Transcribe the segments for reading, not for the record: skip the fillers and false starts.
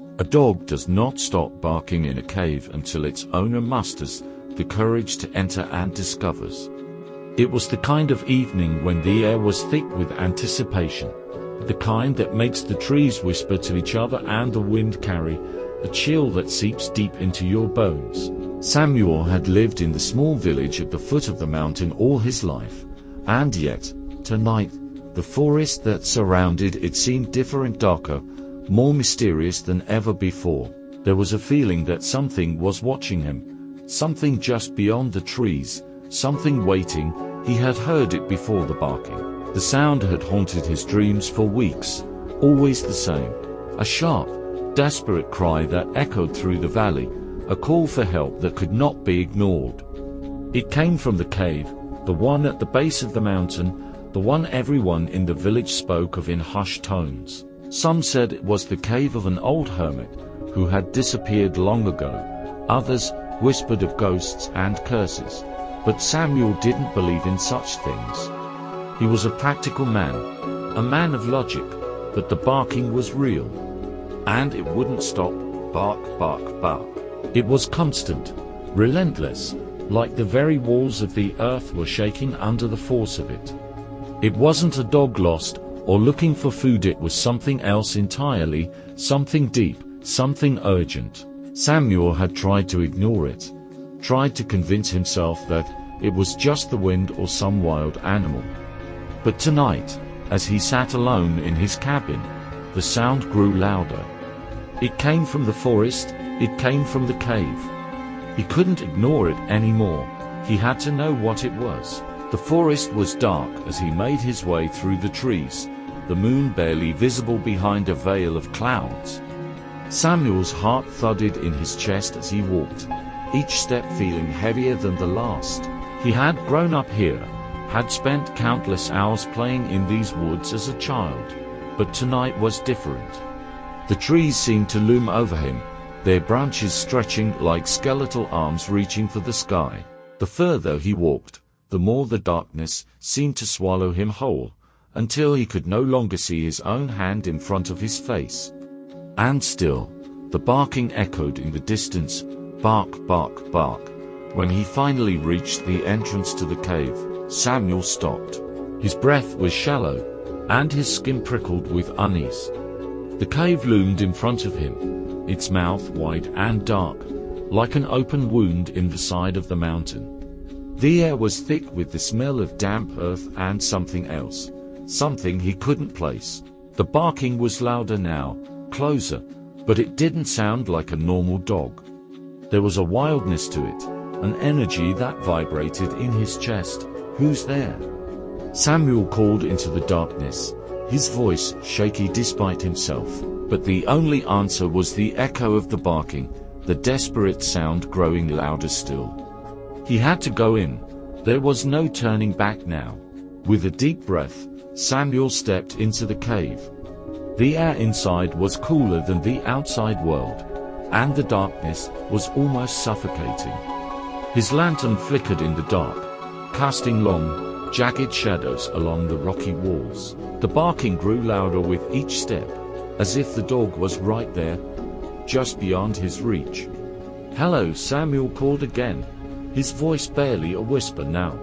A dog does not stop barking in a cave until its owner musters the courage to enter and discovers. It was the kind of evening when the air was thick with anticipation, the kind that makes the trees whisper to each other and the wind carry a chill that seeps deep into your bones. Samuel had lived in the small village at the foot of the mountain all his life, and yet, tonight, the forest that surrounded it seemed different, darker, more mysterious than ever before. There was a feeling that something was watching him, something just beyond the trees, something waiting. He had heard it before, the barking. The sound had haunted his dreams for weeks, always the same. A sharp, desperate cry that echoed through the valley, a call for help that could not be ignored. It came from the cave, the one at the base of the mountain, the one everyone in the village spoke of in hushed tones. Some said it was the cave of an old hermit who had disappeared long ago. Others whispered of ghosts and curses. But Samuel didn't believe in such things. He was a practical man, a man of logic, but the barking was real. And it wouldn't stop. Bark, bark, bark. It was constant, relentless, like the very walls of the earth were shaking under the force of it. It wasn't a dog lost or looking for food, it was something else entirely, something deep, something urgent. Samuel had tried to ignore it, tried to convince himself that it was just the wind or some wild animal. But tonight, as he sat alone in his cabin, the sound grew louder. It came from the forest, it came from the cave. He couldn't ignore it anymore, he had to know what it was. The forest was dark as he made his way through the trees, the moon barely visible behind a veil of clouds. Samuel's heart thudded in his chest as he walked, each step feeling heavier than the last. He had grown up here, had spent countless hours playing in these woods as a child, but tonight was different. The trees seemed to loom over him, their branches stretching like skeletal arms reaching for the sky. The further he walked, the more the darkness seemed to swallow him whole, until he could no longer see his own hand in front of his face. And still, the barking echoed in the distance, bark, bark, bark. When he finally reached the entrance to the cave, Samuel stopped. His breath was shallow, and his skin prickled with unease. The cave loomed in front of him, its mouth wide and dark, like an open wound in the side of the mountain. The air was thick with the smell of damp earth and something else, something he couldn't place. The barking was louder now, closer, but it didn't sound like a normal dog. There was a wildness to it, an energy that vibrated in his chest. Who's there? Samuel called into the darkness, his voice shaky despite himself, but the only answer was the echo of the barking, the desperate sound growing louder still. He had to go in. There was no turning back now. With a deep breath, Samuel stepped into the cave. The air inside was cooler than the outside world, and the darkness was almost suffocating. His lantern flickered in the dark, casting long, jagged shadows along the rocky walls. The barking grew louder with each step, as if the dog was right there, just beyond his reach. "Hello," Samuel called again, his voice barely a whisper now.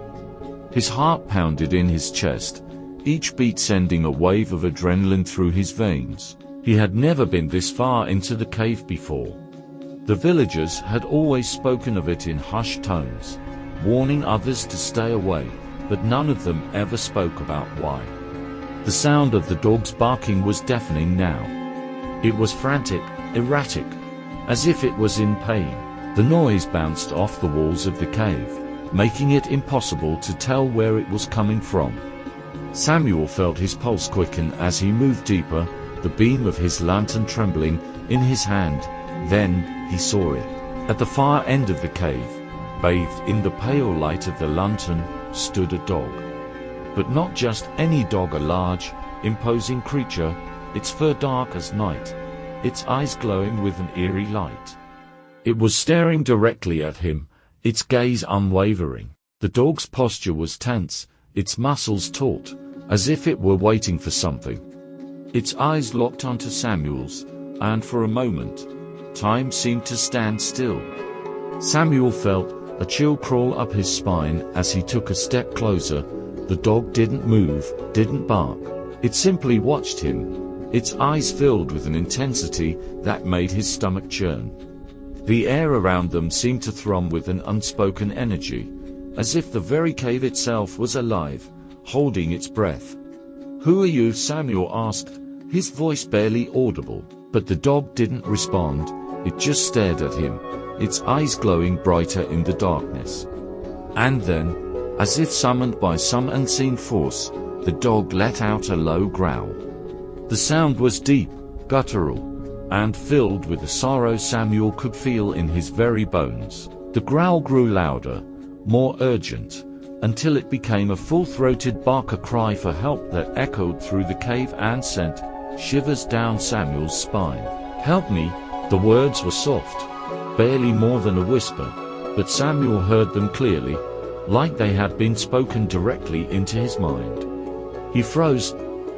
His heart pounded in his chest, each beat sending a wave of adrenaline through his veins. He had never been this far into the cave before. The villagers had always spoken of it in hushed tones, warning others to stay away, but none of them ever spoke about why. The sound of the dog's barking was deafening now. It was frantic, erratic, as if it was in pain. The noise bounced off the walls of the cave, making it impossible to tell where it was coming from. Samuel felt his pulse quicken as he moved deeper, the beam of his lantern trembling in his hand. Then, he saw it. At the far end of the cave, bathed in the pale light of the lantern, stood a dog. But not just any dog, a large, imposing creature, its fur dark as night, its eyes glowing with an eerie light. It was staring directly at him, its gaze unwavering. The dog's posture was tense, its muscles taut, as if it were waiting for something. Its eyes locked onto Samuel's, and for a moment, time seemed to stand still. Samuel felt a chill crawl up his spine as he took a step closer. The dog didn't move, didn't bark. It simply watched him, its eyes filled with an intensity that made his stomach churn. The air around them seemed to thrum with an unspoken energy, as if the very cave itself was alive, holding its breath. "Who are you?" Samuel asked, his voice barely audible. But the dog didn't respond, it just stared at him, its eyes glowing brighter in the darkness. And then, as if summoned by some unseen force, the dog let out a low growl. The sound was deep, guttural, and filled with the sorrow Samuel could feel in his very bones. The growl grew louder, more urgent, until it became a full-throated bark, a cry for help that echoed through the cave and sent shivers down Samuel's spine. "Help me!" The words were soft, barely more than a whisper, but Samuel heard them clearly, like they had been spoken directly into his mind. He froze.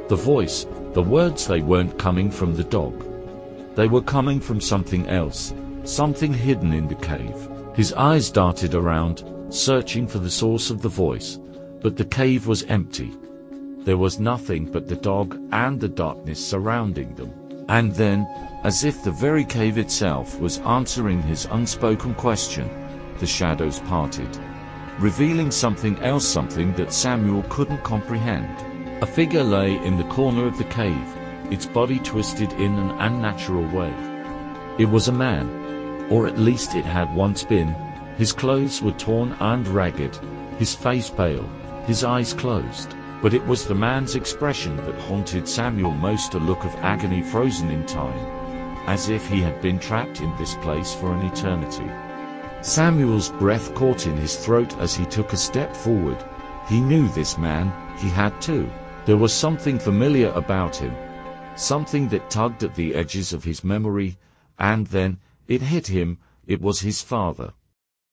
The words, they weren't coming from the dog. They were coming from something else, something hidden in the cave. His eyes darted around, searching for the source of the voice, but the cave was empty. There was nothing but the dog and the darkness surrounding them. And then, as if the very cave itself was answering his unspoken question, the shadows parted, revealing something else, something that Samuel couldn't comprehend. A figure lay in the corner of the cave, its body twisted in an unnatural way. It was a man, or at least it had once been. His clothes were torn and ragged, his face pale, his eyes closed. But it was the man's expression that haunted Samuel most, a look of agony frozen in time, as if he had been trapped in this place for an eternity. Samuel's breath caught in his throat as he took a step forward. He knew this man, he had to. There was something familiar about him, something that tugged at the edges of his memory, and then, it hit him, it was his father.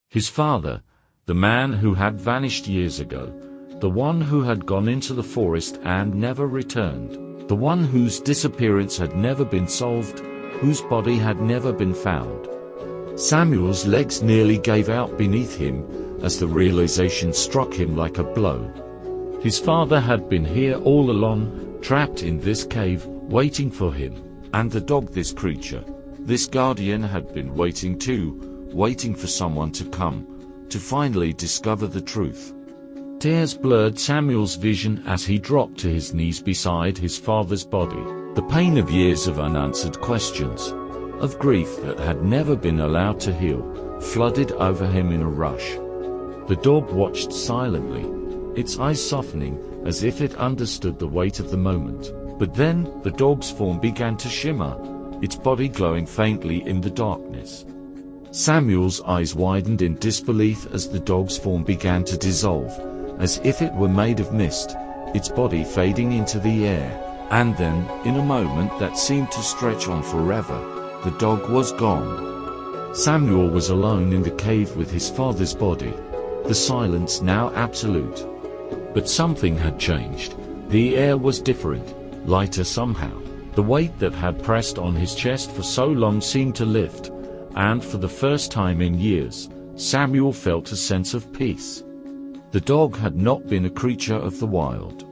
His father, the man who had vanished years ago. The one who had gone into the forest and never returned. The one whose disappearance had never been solved, whose body had never been found. Samuel's legs nearly gave out beneath him as the realization struck him like a blow. His father had been here all along, trapped in this cave, waiting for him. And the dog, this creature, this guardian, had been waiting too, waiting for someone to come, to finally discover the truth. Tears blurred Samuel's vision as he dropped to his knees beside his father's body. The pain of years of unanswered questions, of grief that had never been allowed to heal, flooded over him in a rush. The dog watched silently, its eyes softening as if it understood the weight of the moment. But then, the dog's form began to shimmer, its body glowing faintly in the darkness. Samuel's eyes widened in disbelief as the dog's form began to dissolve, as if it were made of mist, its body fading into the air. And then, in a moment that seemed to stretch on forever, the dog was gone. Samuel was alone in the cave with his father's body, the silence now absolute. But something had changed. The air was different, lighter somehow. The weight that had pressed on his chest for so long seemed to lift, and for the first time in years, Samuel felt a sense of peace. The dog had not been a creature of the wild.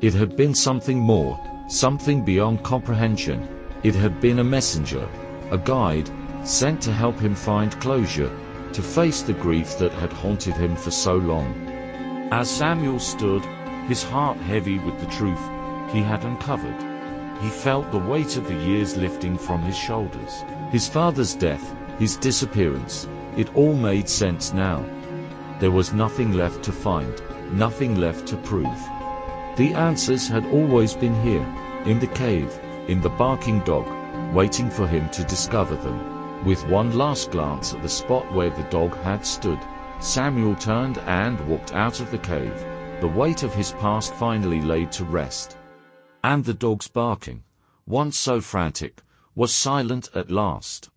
It had been something more, something beyond comprehension. It had been a messenger, a guide, sent to help him find closure, to face the grief that had haunted him for so long. As Samuel stood, his heart heavy with the truth he had uncovered, he felt the weight of the years lifting from his shoulders. His father's death, his disappearance, it all made sense now. There was nothing left to find, nothing left to prove. The answers had always been here, in the cave, in the barking dog, waiting for him to discover them. With one last glance at the spot where the dog had stood, Samuel turned and walked out of the cave, the weight of his past finally laid to rest. And the dog's barking, once so frantic, was silent at last.